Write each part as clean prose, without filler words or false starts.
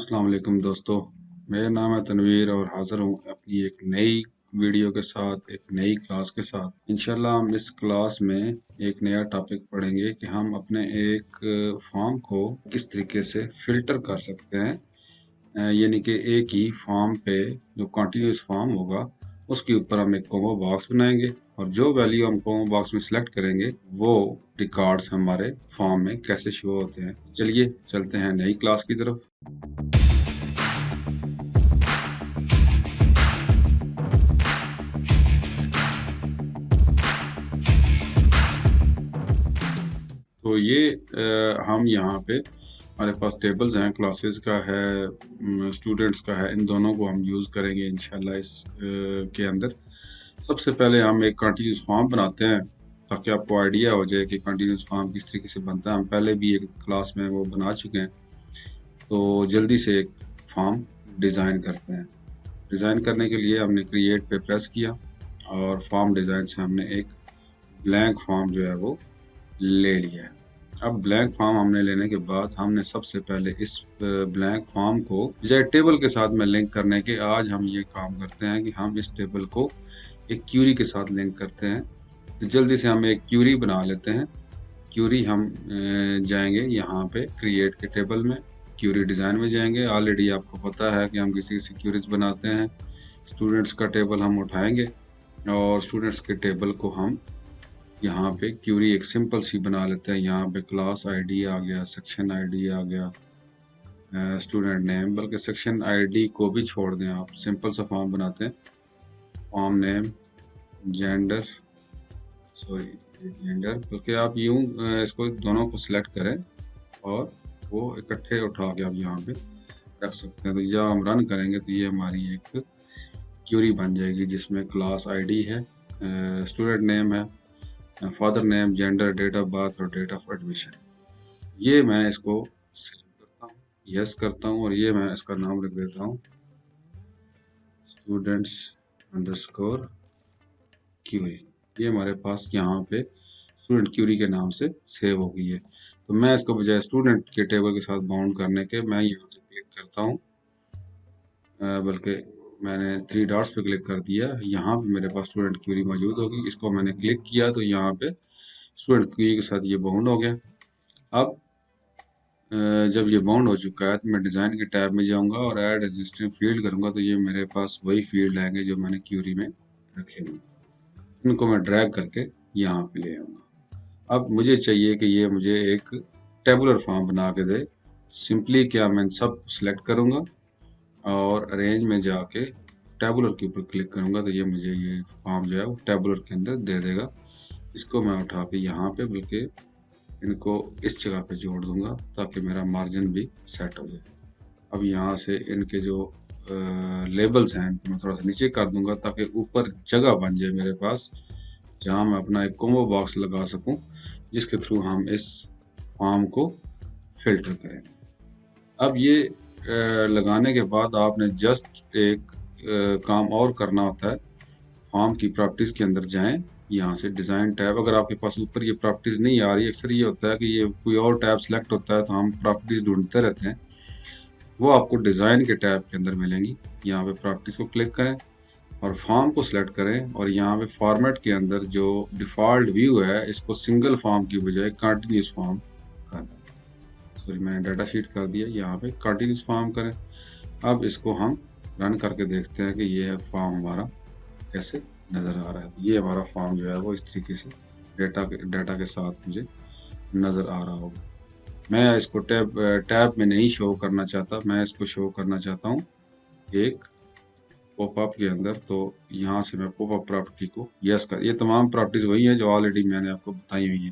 अस्सलाम वालेकुम दोस्तों, मेरा नाम है तनवीर और हाज़िर हूँ अपनी एक नई वीडियो के साथ, एक नई क्लास के साथ। इंशाल्लाह हम इस क्लास में एक नया टॉपिक पढ़ेंगे कि हम अपने एक फॉर्म को किस तरीके से फ़िल्टर कर सकते हैं। यानी कि एक ही फॉर्म पे जो कंटीन्यूअस फॉर्म होगा, उसके ऊपर हम एक कॉमा बॉक्स बनाएंगे और जो वैल्यू हम कॉमा बॉक्स में सेलेक्ट करेंगे, वो रिकॉर्ड्स हमारे फॉर्म में कैसे शो होते हैं। चलिए चलते हैं नई क्लास की तरफ। तो ये हम यहाँ पे हमारे पास टेबल्स हैं, क्लासेस का है, स्टूडेंट्स का है, इन दोनों को हम यूज़ करेंगे इंशाल्लाह इस के अंदर। सबसे पहले हम एक कंटीन्यूअस फॉर्म बनाते हैं ताकि आपको आइडिया हो जाए कि कंटीन्यूअस फॉर्म किस तरीके से बनता है। हम पहले भी एक क्लास में वो बना चुके हैं, तो जल्दी से एक फॉर्म डिज़ाइन करते हैं। डिज़ाइन करने के लिए हमने क्रिएट पे प्रेस किया और फॉर्म डिज़ाइन से हमने एक ब्लैंक फॉर्म जो है वो ले लिया है। अब ब्लैंक फॉर्म हमने लेने के बाद हमने सबसे पहले इस ब्लैंक फॉर्म को बजाय टेबल के साथ में लिंक करने के, आज हम ये काम करते हैं कि हम इस टेबल को एक क्यूरी के साथ लिंक करते हैं। तो जल्दी से हम एक क्यूरी बना लेते हैं। क्यूरी हम जाएंगे यहाँ पे क्रिएट के टेबल में, क्यूरी डिज़ाइन में जाएंगे। ऑलरेडी आपको पता है कि हम किसी किसी क्यूरीज बनाते हैं। स्टूडेंट्स का टेबल हम उठाएंगे और स्टूडेंट्स के टेबल को हम यहाँ पे क्यूरी एक सिंपल सी बना लेते हैं। यहाँ पे क्लास आईडी आ गया, सेक्शन आईडी आ गया, स्टूडेंट नेम, बल्कि सेक्शन आईडी को भी छोड़ दें, आप सिंपल सा फॉर्म बनाते हैं। फॉर्म नेम, जेंडर, बल्कि आप यूँ इसको दोनों को सिलेक्ट करें और वो इकट्ठे उठा के आप यहाँ पे रख सकते हैं। तो जब हम रन करेंगे तो ये हमारी एक क्यूरी बन जाएगी जिसमें क्लास आईडी है, स्टूडेंट नेम है, father name, gender, date of birth और डेट ऑफ एडमिशन। ये मैं इसको सेव करता हूँ, यस करता हूँ और ये मैं इसका नाम रख देता हूँ स्टूडेंट्स अंडरस्कोर क्यूरी। ये हमारे पास यहाँ पे स्टूडेंट क्यूरी के नाम से सेव हो गई है। तो मैं इसको बजाय स्टूडेंट के टेबल के साथ बाउंड करने के, मैं यहाँ से क्लिक करता हूँ, बल्कि मैंने 3 डॉट्स पे क्लिक कर दिया। यहाँ पे मेरे पास स्टूडेंट क्यूरी मौजूद होगी। इसको मैंने क्लिक किया तो यहाँ पे स्टूडेंट क्यूरी के साथ ये बाउंड हो गया। अब जब ये बाउंड हो चुका है तो मैं डिज़ाइन के टैब में जाऊंगा और ऐड एग्जिस्टिंग फील्ड करूंगा, तो ये मेरे पास वही फील्ड आएंगे जो मैंने क्यूरी में रखे हुए। इनको मैं ड्रैग करके यहाँ पे ले आऊँगा। अब मुझे चाहिए कि ये मुझे एक टेबुलर फॉर्म बना के दे। सिंपली क्या, मैं सब सेलेक्ट करूँगा और अरेंज में जाके टेबुलर के ऊपर क्लिक करूँगा तो ये मुझे ये फॉर्म जो है वो टेबुलर के अंदर दे देगा। इसको मैं उठा के यहाँ पे, बल्कि इनको इस जगह पे जोड़ दूंगा ताकि मेरा मार्जिन भी सेट हो जाए। अब यहाँ से इनके जो लेबल्स हैं इनको मैं थोड़ा सा नीचे कर दूंगा ताकि ऊपर जगह बन जाए मेरे पास, जहाँ मैं अपना एक कॉम्बो बॉक्स लगा सकूं जिसके थ्रू हम इस फॉर्म को फिल्टर करें। अब ये लगाने के बाद आपने जस्ट एक काम और करना होता है। फॉर्म की प्रॉपर्टीज़ के अंदर जाएं, यहाँ से डिज़ाइन टैब, अगर आपके पास ऊपर ये प्रॉपर्टीज़ नहीं आ रही, अक्सर ये होता है कि ये कोई और टैब सेलेक्ट होता है तो हम प्रॉपर्टीज़ ढूंढते रहते हैं, वो आपको डिज़ाइन के टैब के अंदर मिलेंगी। यहाँ पे प्रॉपर्टीज़ को क्लिक करें और फॉर्म को सिलेक्ट करें और यहाँ पे फॉर्मेट के अंदर जो डिफ़ॉल्ट व्यू है इसको सिंगल फॉर्म की बजाय कंटिन्यूस फॉर्म कर दें। सॉरी, मैंने डाटा शीट कर दिया, यहाँ पे कंटिन्यूस फॉर्म करें। अब इसको हम रन करके देखते हैं कि ये फॉर्म हमारा कैसे नज़र आ रहा है। ये हमारा फॉर्म जो है वो इस तरीके से डाटा के साथ मुझे नज़र आ रहा होगा। मैं इसको टैब में नहीं शो करना चाहता, मैं इसको शो करना चाहता हूँ एक पॉपअप के अंदर। तो यहाँ से मैं पॉपअप प्रॉपर्टी को यस कर, ये तमाम प्रॉपर्टीज़ वही हैं जो ऑलरेडी मैंने आपको बताई हुई है।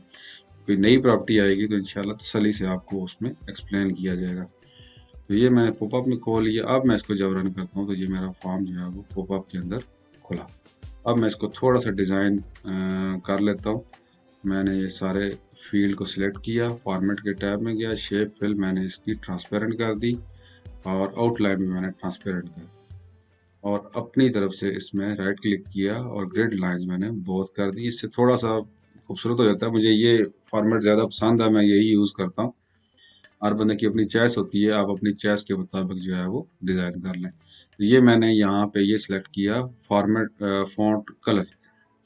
कोई नई प्रॉपर्टी आएगी तो इंशाल्लाह तसल्ली से आपको उसमें एक्सप्लेन किया जाएगा। तो ये मैंने पॉपअप में खोल लिया। अब मैं इसको जब रन करता हूँ तो ये मेरा फॉर्म जो है वो पॉपअप के अंदर खुला। अब मैं इसको थोड़ा सा डिज़ाइन कर लेता हूँ। मैंने ये सारे फील्ड को सिलेक्ट किया, फॉर्मेट के टैब में गया, शेप फिल मैंने इसकी ट्रांसपेरेंट कर दी और आउटलाइन में मैंने ट्रांसपेरेंट कर दी और अपनी तरफ से इसमें राइट क्लिक किया और ग्रिड लाइंस मैंने बोथ कर दी। इससे थोड़ा सा खूबसूरत हो जाता है। मुझे ये फॉर्मेट ज़्यादा पसंद है, मैं यही यूज़ करता हूँ। हर बंदे की अपनी चॉइस होती है, आप अपनी चॉइस के मुताबिक जो है वो डिज़ाइन कर लें। तो ये मैंने यहाँ पे ये सिलेक्ट किया फॉर्मेट फॉन्ट कलर,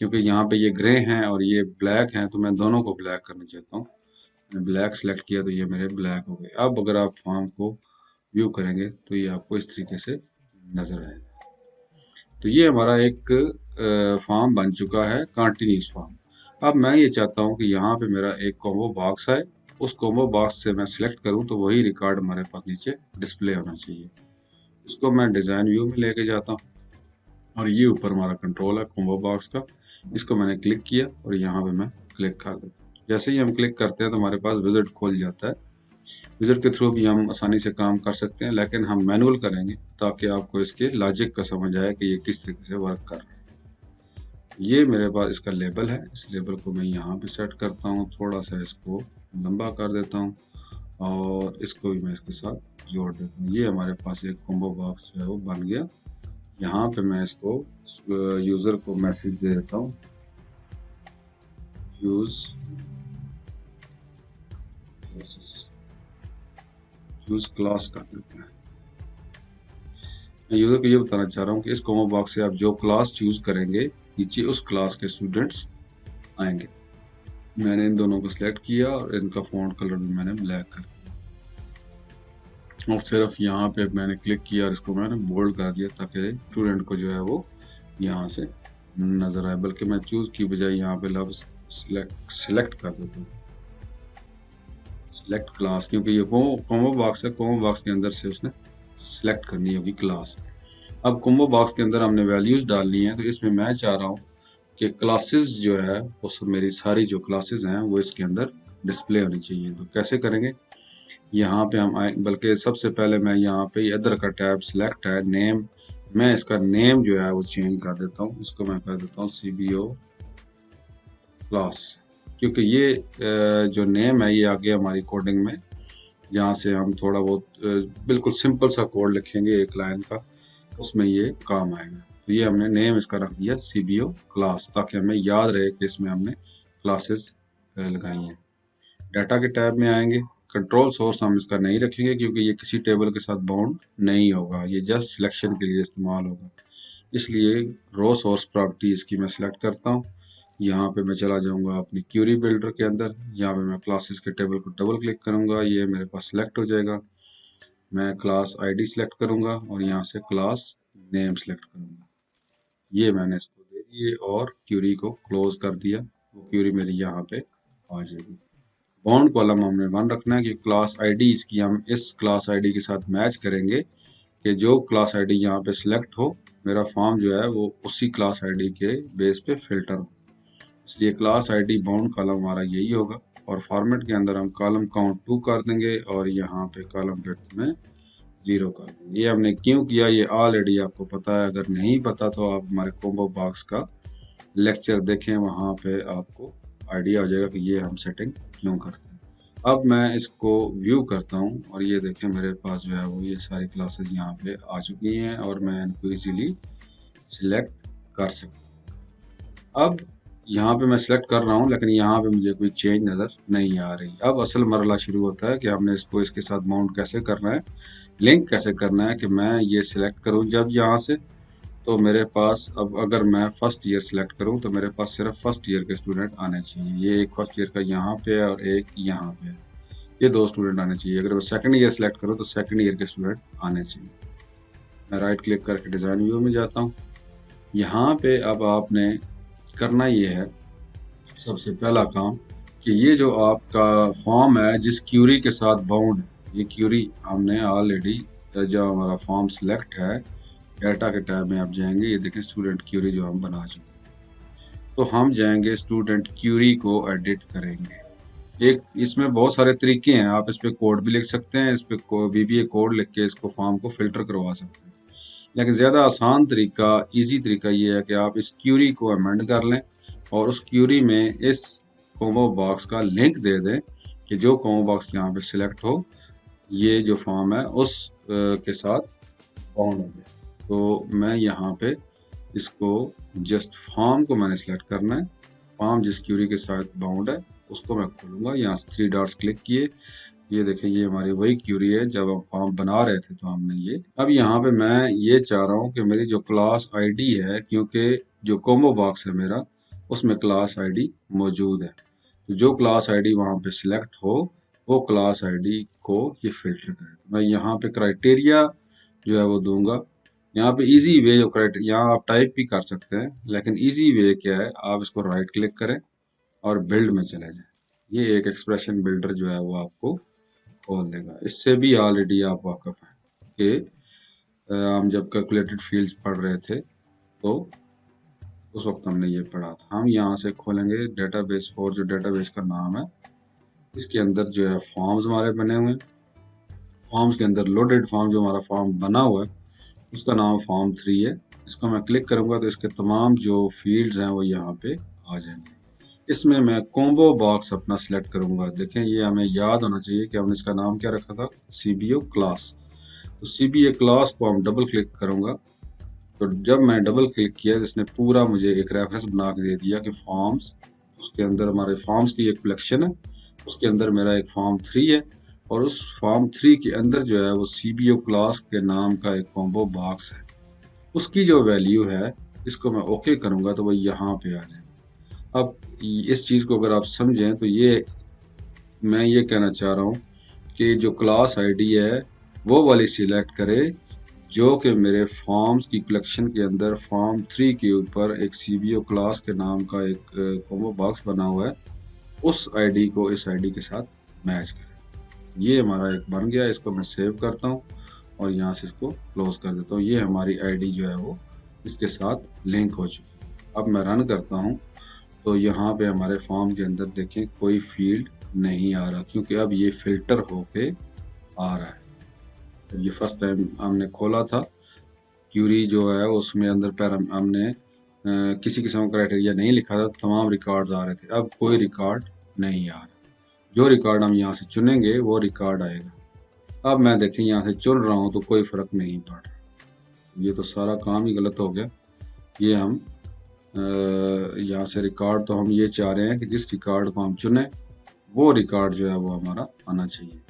क्योंकि यहाँ पे ये ग्रे हैं और ये ब्लैक हैं, तो मैं दोनों को ब्लैक करना चाहता हूँ। मैंने ब्लैक सेलेक्ट किया तो ये मेरे ब्लैक हो गए। अब अगर आप फॉर्म को व्यू करेंगे तो ये आपको इस तरीके से नज़र आएगा। तो ये हमारा एक फॉर्म बन चुका है, कंटिन्यूस फॉर्म। अब मैं ये चाहता हूँ कि यहाँ पे मेरा एक कॉम्बो बॉक्स है, उस कॉम्बो बॉक्स से मैं सिलेक्ट करूँ तो वही रिकॉर्ड हमारे पास नीचे डिस्प्ले होना चाहिए। इसको मैं डिज़ाइन व्यू में लेके जाता हूँ और ये ऊपर हमारा कंट्रोल है कॉम्बो बॉक्स का। इसको मैंने क्लिक किया और यहाँ पे मैं क्लिक कर देता हूँ। जैसे ही हम क्लिक करते हैं तो हमारे पास विजिट खुल जाता है। विजिट के थ्रू भी हम आसानी से काम कर सकते हैं, लेकिन हम मैनुअल करेंगे ताकि आपको इसके लॉजिक का समझ आए कि ये किस तरीके से वर्क कर रहा है। ये मेरे पास इसका लेबल है, इस लेबल को मैं यहाँ पे सेट करता हूँ, थोड़ा सा इसको लंबा कर देता हूँ और इसको भी मैं इसके साथ जोड़ देता हूँ। ये हमारे पास एक कॉम्बो बॉक्स जो है वो बन गया। यहाँ पे मैं इसको यूज़र को मैसेज दे देता हूँ, यूज़ क्लास कर देते हैं। मैं यूज़र को ये बताना चाह रहा हूँ कि इस कॉम्बो बॉक्स से आप जो क्लास चूज़ करेंगे नीचे उस क्लास के स्टूडेंट्स आएंगे। मैंने इन दोनों को सिलेक्ट किया और इनका फ़ॉन्ट कलर भी मैंने ब्लैक कर दिया और सिर्फ यहाँ पे मैंने क्लिक किया और इसको मैंने बोल्ड कर दिया ताकि स्टूडेंट को जो है वो यहाँ से नज़र आए, बल्कि मैं चूज़ की बजाय यहाँ पे लफ्ज़ सिलेक्ट कर देता हूँ, सिलेक्ट क्लास, क्योंकि ये कॉम्बो बॉक्स है। कॉम्बो बॉक्स के अंदर से उसने सिलेक्ट करनी होगी क्लास। अब कॉम्बो बॉक्स के अंदर हमने वैल्यूज़ डालनी है, तो इसमें मैं चाह रहा हूँ कि क्लासेस जो है उस मेरी सारी जो क्लासेस हैं वो इसके अंदर डिस्प्ले होनी चाहिए। तो कैसे करेंगे, यहाँ पे हम आए, बल्कि सबसे पहले मैं यहाँ पे इधर का टैब सिलेक्ट है नेम, मैं इसका नेम जो है वो चेंज कर देता हूँ। इसको मैं कर देता हूँ CBO क्लास, क्योंकि ये जो नेम है ये आगे हमारी कोडिंग में, जहाँ से हम थोड़ा बहुत बिल्कुल सिंपल सा कोड लिखेंगे एक लाइन का, उसमें ये काम आएगा। तो ये हमने नेम इसका रख दिया CBO क्लास, ताकि हमें याद रहे कि इसमें हमने क्लासेस लगाई हैं। डाटा के टैब में आएंगे, कंट्रोल सोर्स हम इसका नहीं रखेंगे क्योंकि ये किसी टेबल के साथ बाउंड नहीं होगा, ये जस्ट सिलेक्शन के लिए इस्तेमाल होगा। इसलिए रो सोर्स प्रॉपर्टी इसकी मैं सिलेक्ट करता हूँ। यहाँ पे मैं चला जाऊँगा अपनी क्यूरी बिल्डर के अंदर, यहाँ पे मैं क्लासेस के टेबल को डबल क्लिक करूँगा, ये मेरे पास सिलेक्ट हो जाएगा। मैं क्लास ID सिलेक्ट करूँगा और यहाँ से क्लास नेम सिलेक्ट करूँगा। ये मैंने इसको दे दिए और क्यूरी को क्लोज कर दिया, वो क्यूरी मेरी यहाँ पे आ जाएगी। बाउंड कॉलम हमने 1 रखना है कि क्लास ID इसकी हम इस क्लास ID के साथ मैच करेंगे कि जो क्लास ID यहाँ पे सिलेक्ट हो, मेरा फॉर्म जो है वो उसी क्लास ID के बेस पे फिल्टर हो। इसलिए क्लास ID बाउंड कॉलम हमारा यही होगा और फॉर्मेट के अंदर हम कॉलम काउंट 2 कर देंगे और यहाँ पे कॉलम डेप्थ में 0 कर देंगे। ये हमने क्यों किया ये ऑलरेडी आपको पता है, अगर नहीं पता तो आप हमारे कॉम्बो बॉक्स का लेक्चर देखें, वहाँ पे आपको आइडिया हो जाएगा कि ये हम सेटिंग क्यों करते हैं। अब मैं इसको व्यू करता हूँ और ये देखें मेरे पास जो है वो ये सारी क्लासेस यहाँ पे आ चुकी हैं और मैं इनको इजीली सिलेक्ट कर सकता हूँ। अब यहाँ पे मैं सिलेक्ट कर रहा हूँ लेकिन यहाँ पे मुझे कोई चेंज नज़र नहीं आ रही। अब असल मरला शुरू होता है कि हमने इसको इसके साथ माउंट कैसे करना है, लिंक कैसे करना है कि मैं ये सिलेक्ट करूँ जब यहाँ से, तो मेरे पास अब अगर मैं फर्स्ट ईयर सिलेक्ट करूं तो मेरे पास सिर्फ फर्स्ट ईयर के स्टूडेंट आने चाहिए। ये एक फर्स्ट ईयर का यहाँ पे है और एक यहाँ पे है, ये 2 स्टूडेंट आने चाहिए। अगर मैं सेकंड ईयर सिलेक्ट करूं तो सेकंड ईयर के स्टूडेंट आने चाहिए। मैं राइट क्लिक करके डिज़ाइन व्यू में जाता हूँ। यहाँ पे अब आपने करना ये है सबसे पहला काम कि ये जो आपका फॉर्म है जिस क्यूरी के साथ बाउंड, ये क्यूरी हमने ऑलरेडी, जो हमारा फॉर्म सिलेक्ट है, डाटा के टैब में आप जाएंगे, ये देखें स्टूडेंट क्यूरी जो हम बना चुके हैं। तो हम जाएंगे स्टूडेंट क्यूरी को एडिट करेंगे। एक इसमें बहुत सारे तरीके हैं, आप इस पे कोड भी लिख सकते हैं, इस पे VBA कोड लिख के इसको फॉर्म को फिल्टर करवा सकते हैं, लेकिन ज़्यादा आसान तरीका, इजी तरीका ये है कि आप इस क्यूरी को अमेंड कर लें और उस क्यूरी में इस कॉम्बो बॉक्स का लिंक दे दें कि जो कॉम्बो बॉक्स यहाँ पे सिलेक्ट हो, ये जो फॉर्म है उस के साथ बाउंड हो जाए। तो मैं यहाँ पे इसको जस्ट फॉर्म को मैंने सिलेक्ट करना है, फॉर्म जिस क्यूरी के साथ बाउंड है उसको मैं खोलूँगा, यहाँ से 3 डॉट्स क्लिक किए, ये देखें, ये हमारी वही क्यूरी है जब हम फॉर्म बना रहे थे तो हमने ये। अब यहाँ पे मैं ये चाह रहा हूँ कि मेरी जो क्लास आईडी है, क्योंकि जो कॉम्बो बॉक्स है मेरा उसमें क्लास आईडी मौजूद है, तो जो क्लास आईडी वहाँ पे सिलेक्ट हो वो क्लास आईडी को ये फिल्टर करे। तो मैं यहाँ पे क्राइटेरिया जो है वो दूंगा। यहाँ पे इजी वे जो क्राइटेरिया, यहाँ आप टाइप भी कर सकते हैं, लेकिन इजी वे क्या है, आप इसको राइट क्लिक करें और बिल्ड में चले जाएं। ये एक एक्सप्रेशन बिल्डर जो है वो आपको खोल देगा। इससे भी ऑलरेडी आप वाकफ हैं कि हम जब कैलकुलेटेड फील्ड्स पढ़ रहे थे तो उस वक्त हमने ये पढ़ा था। हम यहाँ से खोलेंगे डेटाबेस, और जो डेटाबेस का नाम है इसके अंदर जो है फॉर्म्स हमारे बने हुए हैं। फॉर्म्स के अंदर लोडेड फॉर्म, जो हमारा फॉर्म बना हुआ है उसका नाम फॉर्म 3 है। इसको मैं क्लिक करूंगा तो इसके तमाम जो फील्ड्स हैं वो यहाँ पे आ जाएंगे। इसमें मैं कॉम्बो बॉक्स अपना सिलेक्ट करूंगा। देखें, ये हमें याद होना चाहिए कि हमने इसका नाम क्या रखा था, CBO क्लास। तो CBA क्लास को हम डबल क्लिक करूंगा, तो जब मैं डबल क्लिक किया तो इसने पूरा मुझे एक रेफरेंस बना के दे दिया कि फॉर्म्स, उसके अंदर हमारे फॉर्म्स की एक कलेक्शन है, उसके अंदर मेरा एक फॉर्म 3 है, और उस फॉर्म 3 के अंदर जो है वो CBO क्लास के नाम का एक कॉम्बो बॉक्स है। उसकी जो वैल्यू है इसको मैं ओके करूंगा तो वो यहाँ पे आ जाए। अब इस चीज़ को अगर आप समझें तो ये मैं ये कहना चाह रहा हूँ कि जो क्लास आईडी है वो वाली सिलेक्ट करे जो कि मेरे फॉर्म्स की कलेक्शन के अंदर फॉर्म 3 के ऊपर एक CBO क्लास के नाम का एक कॉम्बो बॉक्स बना हुआ है, उस आईडी को इस आईडी के साथ मैच करे। ये हमारा एक बन गया। इसको मैं सेव करता हूँ और यहाँ से इसको क्लोज कर देता हूँ। ये हमारी आईडी जो है वो इसके साथ लिंक हो चुकी है। अब मैं रन करता हूँ तो यहाँ पे हमारे फॉर्म के अंदर देखें कोई फील्ड नहीं आ रहा, क्योंकि अब ये फिल्टर होके आ रहा है। ये फर्स्ट टाइम हमने खोला था क्यूरी जो है उसमें अंदर हमने किसी किस्म का क्राइटेरिया नहीं लिखा था, तमाम रिकॉर्ड्स आ रहे थे। अब कोई रिकॉर्ड नहीं आ रहा, जो रिकॉर्ड हम यहाँ से चुनेंगे वो रिकॉर्ड आएगा। अब मैं देखें यहाँ से चुन रहा हूँ तो कोई फ़र्क नहीं पड़ रहा, ये तो सारा काम ही गलत हो गया। ये हम यहाँ से रिकॉर्ड, तो हम ये चाह रहे हैं कि जिस रिकॉर्ड को हम चुने वो रिकॉर्ड जो है वो हमारा आना चाहिए।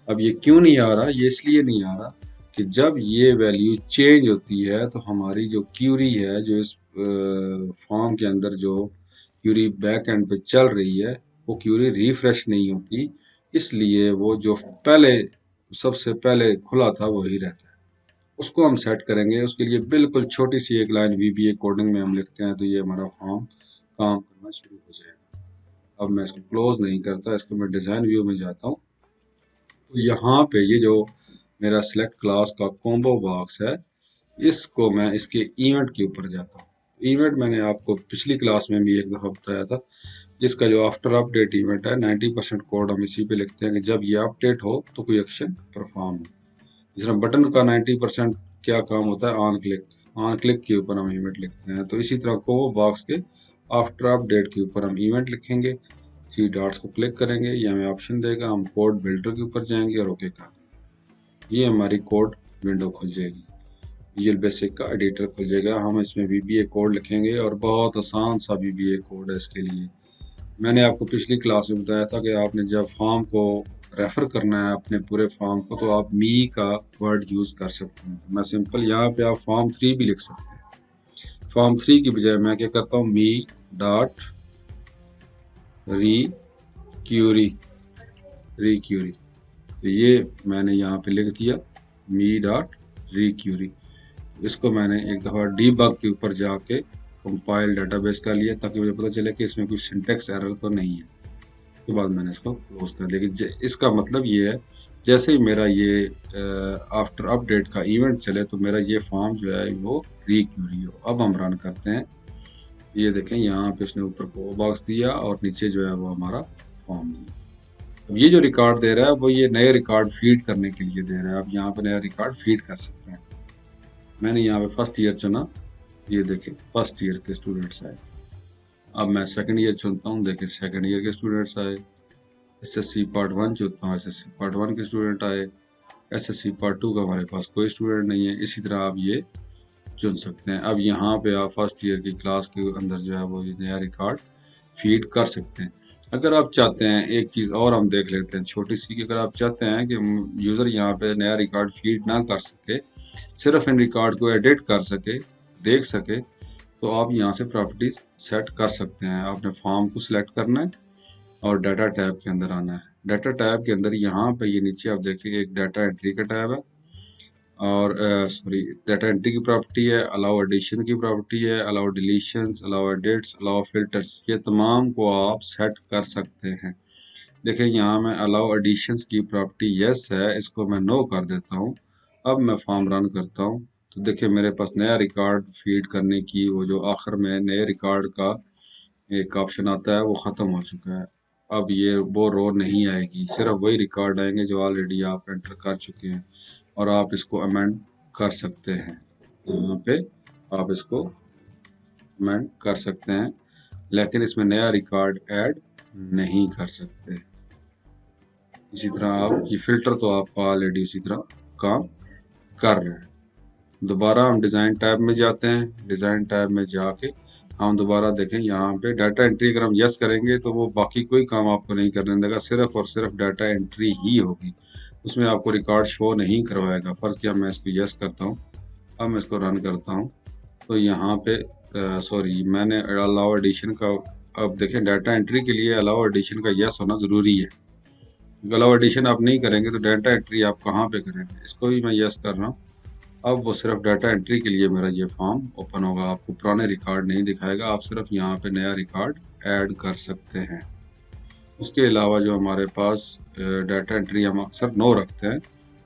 अब ये क्यों नहीं आ रहा, ये इसलिए नहीं आ रहा कि जब ये वैल्यू चेंज होती है तो हमारी जो क्यूरी है, जो इस फॉर्म के अंदर जो क्यूरी बैक एंड पे चल रही है, वो क्यूरी रिफ्रेश नहीं होती, इसलिए वो जो पहले सबसे पहले खुला था वही रहता है। उसको हम सेट करेंगे। उसके लिए बिल्कुल छोटी सी एक लाइन VBA कोडिंग में हम लिखते हैं तो ये हमारा फॉर्म काम करना शुरू हो जाएगा। अब मैं इसको क्लोज नहीं करता, इसको मैं डिज़ाइन व्यू में जाता हूँ। तो यहाँ पे ये जो मेरा सिलेक्ट क्लास का कॉम्बो बॉक्स है, इसको मैं इसके इवेंट के ऊपर जाता हूँ। इवेंट मैंने आपको पिछली क्लास में भी एक दफ़ा बताया था, जिसका जो आफ्टर अपडेट इवेंट है 90% कोड हम इसी पे लिखते हैं कि जब ये अपडेट हो तो कोई एक्शन परफॉर्म हो। जिस तरह बटन का 90% क्या काम होता है, ऑन क्लिक, ऑन क्लिक के ऊपर हम इवेंट लिखते हैं, तो इसी तरह को बॉक्स के आफ्टर अपडेट के ऊपर हम इवेंट लिखेंगे। 3 डॉट्स को क्लिक करेंगे, ये हमें ऑप्शन देगा, हम कोड बिल्डर के ऊपर जाएंगे और ओके कर देंगे। ये हमारी कोड विंडो खुल जाएगी, विजुअल बेसिक का एडिटर खुल जाएगा। हम इसमें VBA कोड लिखेंगे और बहुत आसान सा VBA कोड है इसके लिए। मैंने आपको पिछली क्लास में बताया था कि आपने जब फॉर्म को रेफर करना है अपने पूरे फॉर्म को, तो आप मी का वर्ड यूज़ कर सकते हैं। मैं सिंपल यहाँ पे आप फॉर्म 3 भी लिख सकते हैं। फॉर्म 3 की बजाय मैं क्या करता हूँ, मी डॉट री क्यूरी, तो ये मैंने यहाँ पे लिख दिया मी डॉट री क्यूरी। इसको मैंने एक दफ़ा डीबग के ऊपर जाके कंपाइल डेटाबेस कर लिया ताकि मुझे पता चले कि इसमें कोई सिंटेक्स एरर तो नहीं है। उसके बाद मैंने इसको क्लोज कर दिया। लेकिन इसका मतलब ये है, जैसे ही मेरा ये आफ्टर अपडेट का इवेंट चले तो मेरा ये फॉर्म जो है वो रीक्यूरी हो। अब हम रन करते हैं, ये देखें यहाँ पे इसने ऊपर को बॉक्स दिया और नीचे जो है वो हमारा फॉर्म दिया। अब ये जो रिकॉर्ड दे रहा है वो ये नए रिकॉर्ड फीड करने के लिए दे रहा है। आप यहाँ पे नया रिकॉर्ड फीड कर सकते हैं। मैंने यहाँ पे फर्स्ट ईयर चुना, ये देखें फर्स्ट ईयर के स्टूडेंट्स आए। अब मैं सेकंड ईयर चुनता हूँ, देखें सेकंड ईयर के स्टूडेंट्स आए। SSC पार्ट 1 चुनता हूँ, SSC पार्ट 1 के स्टूडेंट आए। SSC पार्ट 2 का हमारे पास कोई स्टूडेंट नहीं है। इसी तरह आप ये चुन सकते हैं। अब यहाँ पे आप फर्स्ट ईयर की क्लास के अंदर जो है वो नया रिकॉर्ड फीड कर सकते हैं। अगर आप चाहते हैं एक चीज़ और हम देख लेते हैं छोटी सी, कि अगर आप चाहते हैं कि यूज़र यहाँ पे नया रिकॉर्ड फीड ना कर सके, सिर्फ इन रिकॉर्ड को एडिट कर सके, देख सके, तो आप यहाँ से प्रॉपर्टीज सेट कर सकते हैं। आपने फॉर्म को सिलेक्ट करना है और डाटा टैब के अंदर आना है। डाटा टैब के अंदर यहाँ पे ये नीचे आप देखिए एक डाटा एंट्री का टैब है, और सॉरी डाटा एंट्री की प्रॉपर्टी है, अलाउ एडिशन की प्रॉपर्टी है, allow deletions, allow edits, allow filters, ये तमाम को आप सेट कर सकते हैं। देखिए यहाँ मैं अलाउ एडिशंस की प्रॉपर्टी यस है, इसको मैं नो कर देता हूँ। अब मैं फॉर्म रन करता हूँ तो देखिए मेरे पास नया रिकॉर्ड फीड करने की वो जो आखिर में नए रिकॉर्ड का एक ऑप्शन आता है वो ख़त्म हो चुका है। अब ये वो रो नहीं आएगी, सिर्फ वही रिकॉर्ड आएंगे जो ऑलरेडी आप एंटर कर चुके हैं, और आप इसको अमेंड कर सकते हैं। यहाँ पे आप इसको अमेंड कर सकते हैं, लेकिन इसमें नया रिकॉर्ड ऐड नहीं कर सकते। इसी तरह आप ये फिल्टर तो आपका ऑलरेडी उसी तरह काम कर रहे हैं। दोबारा हम डिज़ाइन टैब में जाते हैं। डिज़ाइन टैब में जाके हम दोबारा देखें, यहाँ पे डाटा एंट्री अगर हम यस करेंगे तो वो बाकी कोई काम आपको नहीं करने देगा, सिर्फ और सिर्फ डाटा एंट्री ही होगी, उसमें आपको रिकॉर्ड शो नहीं करवाएगा। फर्ज किया मैं इसको यस करता हूँ, अब मैं इसको रन करता हूँ तो यहाँ पे सॉरी मैंने अलाउ एडिशन का, अब देखें डाटा एंट्री के लिए अलाउ एडिशन का यस होना ज़रूरी है। अलाउ एडिशन आप नहीं करेंगे तो डाटा एंट्री आप कहाँ पे करेंगे। इसको भी मैं यस कर रहा हूँ। अब वो सिर्फ डाटा एंट्री के लिए मेरा ये फॉर्म ओपन होगा, आपको पुराने रिकॉर्ड नहीं दिखाएगा, आप सिर्फ यहाँ पे नया रिकॉर्ड ऐड कर सकते हैं। उसके अलावा जो हमारे पास डाटा एंट्री हम अक्सर नो रखते हैं,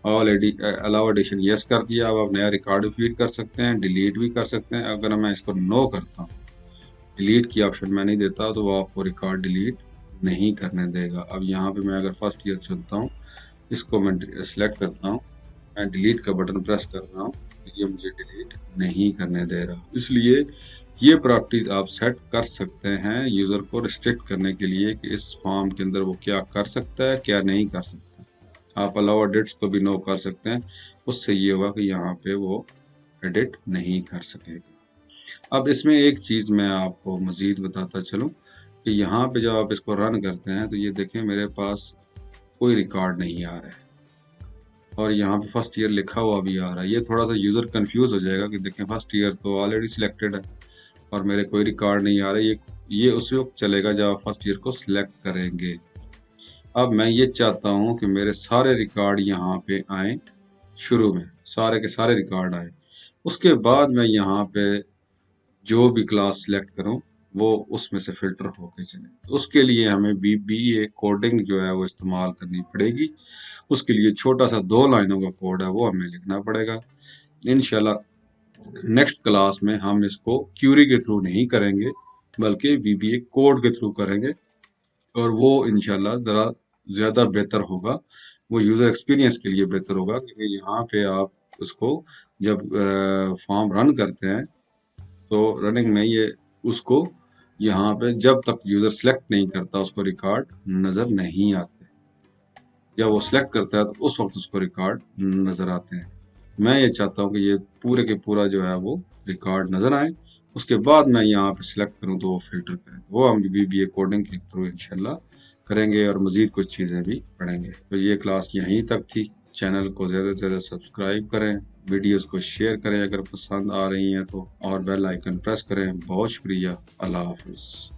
ऑलरेडी अलाउ एडिशन यस कर दिया, अब आप नया रिकॉर्ड भी फीड कर सकते हैं, डिलीट भी कर सकते हैं। अगर मैं इसको नो करता हूँ, डिलीट की ऑप्शन मैं नहीं देता, तो वो आपको रिकॉर्ड डिलीट नहीं करने देगा। अब यहाँ पे मैं अगर फर्स्ट ईयर चुनता हूँ, इसको मैं सिलेक्ट करता हूँ, मैं डिलीट का बटन प्रेस कर रहा हूँ, ये मुझे डिलीट नहीं करने दे रहा। इसलिए ये प्रॉपर्टीज आप सेट कर सकते हैं यूज़र को रिस्ट्रिक्ट करने के लिए कि इस फॉर्म के अंदर वो क्या कर सकता है क्या नहीं कर सकता। आप अलाउ एडिट्स को भी नो कर सकते हैं, उससे ये होगा कि यहाँ पे वो एडिट नहीं कर सकेगा। अब इसमें एक चीज़ मैं आपको मज़ीद बताता चलूँ कि यहाँ पे जब आप इसको रन करते हैं तो ये देखें मेरे पास कोई रिकॉर्ड नहीं आ रहा है, और यहाँ पे फर्स्ट ईयर लिखा हुआ भी आ रहा है। ये थोड़ा सा यूज़र कंफ्यूज हो जाएगा कि देखें फर्स्ट ईयर तो ऑलरेडी सिलेक्टेड है और मेरे कोई रिकॉर्ड नहीं आ रहा है। ये उस वक्त चलेगा जब आप फर्स्ट ईयर को सिलेक्ट करेंगे। अब मैं ये चाहता हूँ कि मेरे सारे रिकॉर्ड यहाँ पे आए, शुरू में सारे के सारे रिकॉर्ड आए, उसके बाद मैं यहाँ पे जो भी क्लास सिलेक्ट करूँ वो उसमें से फिल्टर होके चले। तो उसके लिए हमें VBA कोडिंग जो है वो इस्तेमाल करनी पड़ेगी। उसके लिए छोटा सा 2 लाइनों का कोड है वो हमें लिखना पड़ेगा। इंशाल्लाह नेक्स्ट क्लास में हम इसको क्यूरी के थ्रू नहीं करेंगे बल्कि VBA कोड के थ्रू करेंगे, और वो इंशाल्लाह ज़रा ज़्यादा बेहतर होगा, वो यूज़र एक्सपीरियंस के लिए बेहतर होगा। क्योंकि यहाँ पे आप उसको जब फॉर्म रन करते हैं तो रनिंग में ये उसको यहाँ पे जब तक यूज़र सेलेक्ट नहीं करता उसको रिकॉर्ड नज़र नहीं आते, जब वो सिलेक्ट करता है तो उस वक्त उसको रिकॉर्ड नज़र आते हैं। मैं ये चाहता हूँ कि ये पूरे के पूरा जो है वो रिकॉर्ड नज़र आए, उसके बाद मैं यहाँ पे सिलेक्ट करूँ तो वो फिल्टर करें। वो हम VBA कोडिंग के थ्रू इंशाल्लाह करेंगे और मज़ीद कुछ चीज़ें भी पढ़ेंगे। तो ये क्लास यहीं तक थी। चैनल को ज़्यादा से ज़्यादा सब्सक्राइब करें, वीडियोस को शेयर करें अगर पसंद आ रही हैं तो, और बेल आइकन प्रेस करें। बहुत शुक्रिया। अल्लाह हाफिज़।